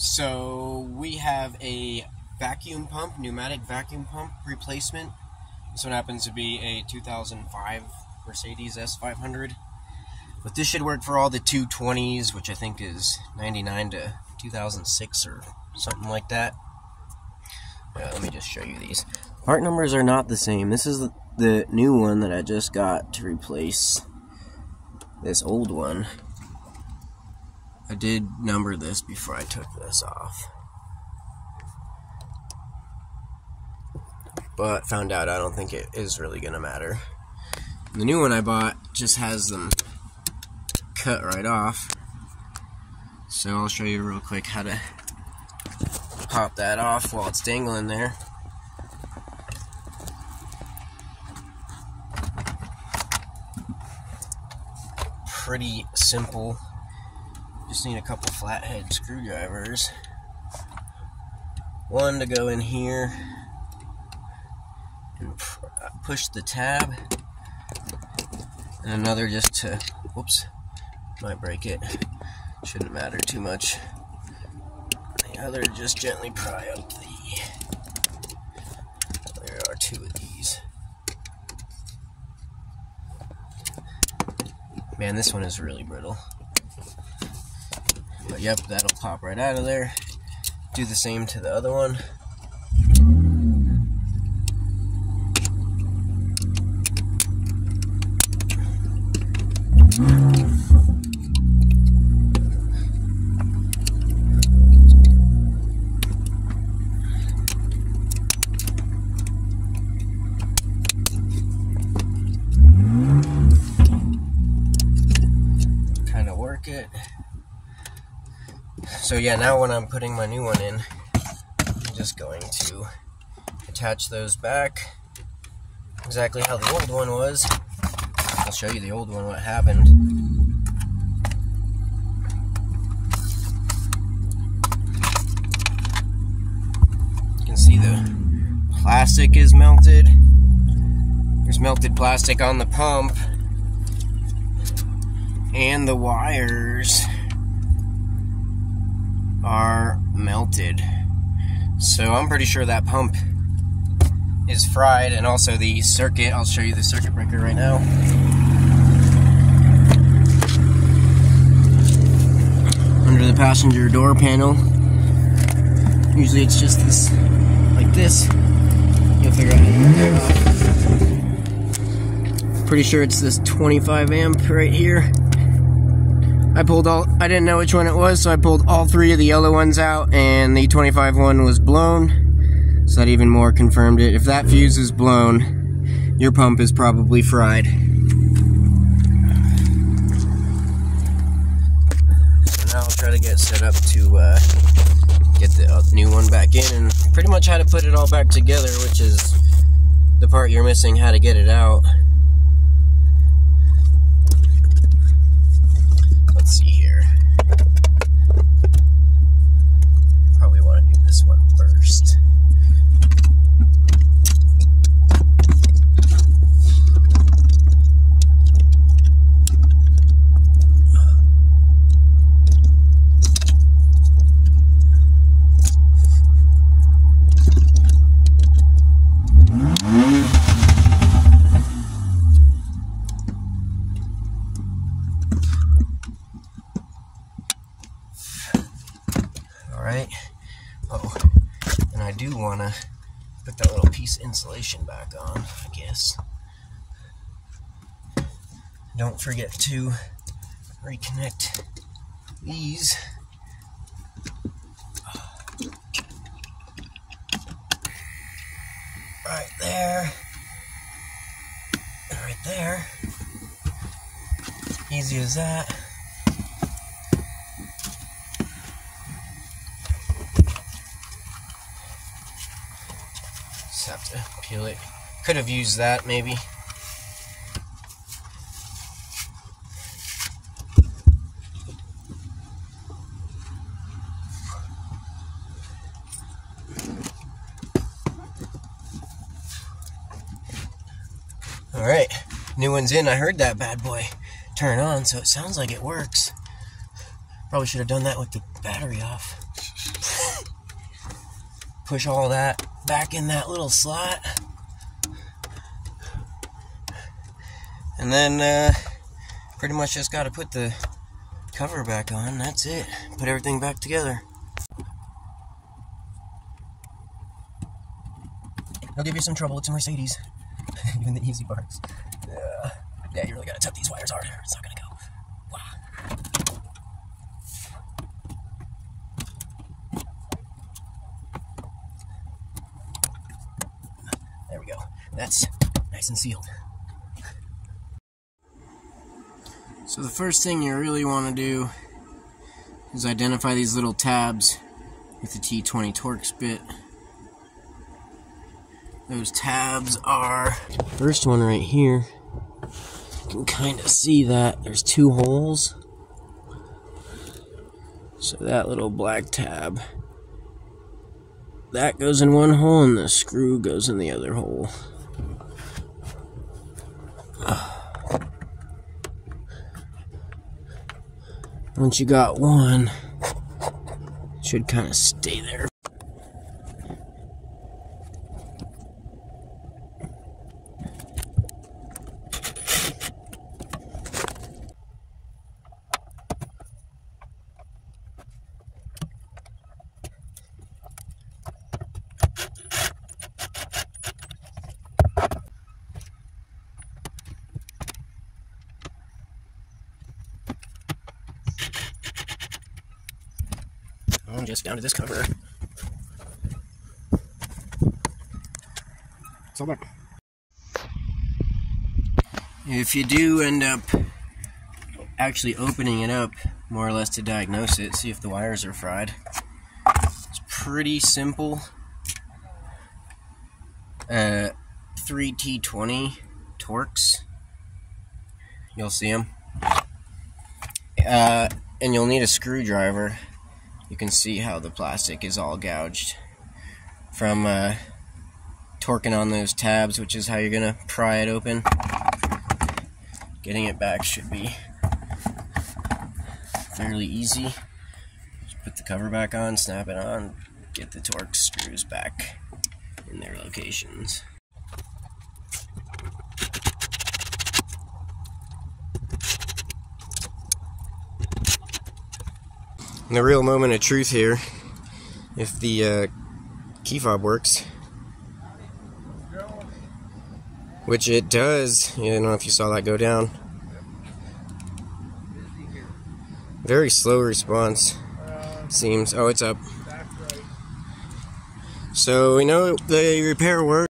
So we have a vacuum pump, pneumatic vacuum pump replacement. This one happens to be a 2005 Mercedes S500. But this should work for all the 220s, which I think is 99 to 2006 or something like that. Let me just show you these. Part numbers are not the same. This is the new one that I just got to replace this old one. I did number this before I took this off, but found out I don't think it is really gonna matter. The new one I bought just has them cut right off, so I'll show you real quick how to pop that off while it's dangling there. Pretty simple. Just need a couple flathead screwdrivers. One to go in here and push the tab, and another just to, whoops, might break it, shouldn't matter too much. The other just gently pry up there are two of these. Man, this one is really brittle. But yep, that'll pop right out of there. Do the same to the other one. Kind of work it. So yeah, now when I'm putting my new one in, I'm just going to attach those back exactly how the old one was. I'll show you the old one, what happened. You can see the plastic is melted. There's melted plastic on the pump, and the wires are melted. So I'm pretty sure that pump is fried, and also the circuit. I'll show you the circuit breaker right now. Under the passenger door panel, usually it's just this, like this. You'll figure out how to get that off. Pretty sure it's this 25 amp right here. I didn't know which one it was, so I pulled all three of the yellow ones out, and the 25 one was blown, so that even more confirmed it. If that fuse is blown, your pump is probably fried. So now I'll try to get set up to get the new one back in, and pretty much how to put it all back together, which is the part you're missing, how to get it out. Let's see here. Probably want to do this one first. Alright, oh, and I do want to put that little piece of insulation back on, I guess. Don't forget to reconnect these. Right there. And right there. Easy as that. Have to peel it. Could have used that maybe. Alright, new one's in. I heard that bad boy turn on, so it sounds like it works. Probably should have done that with the battery off. push all that back in that little slot. And then pretty much just got to put the cover back on. That's it. Put everything back together. It'll give you some trouble. It's a Mercedes. Even the easy parts. Yeah, you really got to tug these wires hard. It's not going to go. Wow. There we go. That's nice and sealed. So the first thing you really want to do is identify these little tabs with the T20 Torx bit. Those tabs are, first one right here, you can kind of see that there's two holes. So that little black tab, that goes in one hole and the screw goes in the other hole. Once you got one, it should kind of stay there. I'm just down to this cover. It's all done. If you do end up actually opening it up, more or less to diagnose it, see if the wires are fried, it's pretty simple. 3 T20 Torx. You'll see them. And you'll need a screwdriver. You can see how the plastic is all gouged from torquing on those tabs, which is how you're going to pry it open. Getting it back should be fairly easy. Just put the cover back on, snap it on, get the Torx screws back in their locations. And the real moment of truth here, if the key fob works, which it does. I don't know if you saw that go down. Very slow response, seems. Oh, it's up. So we know the repair works.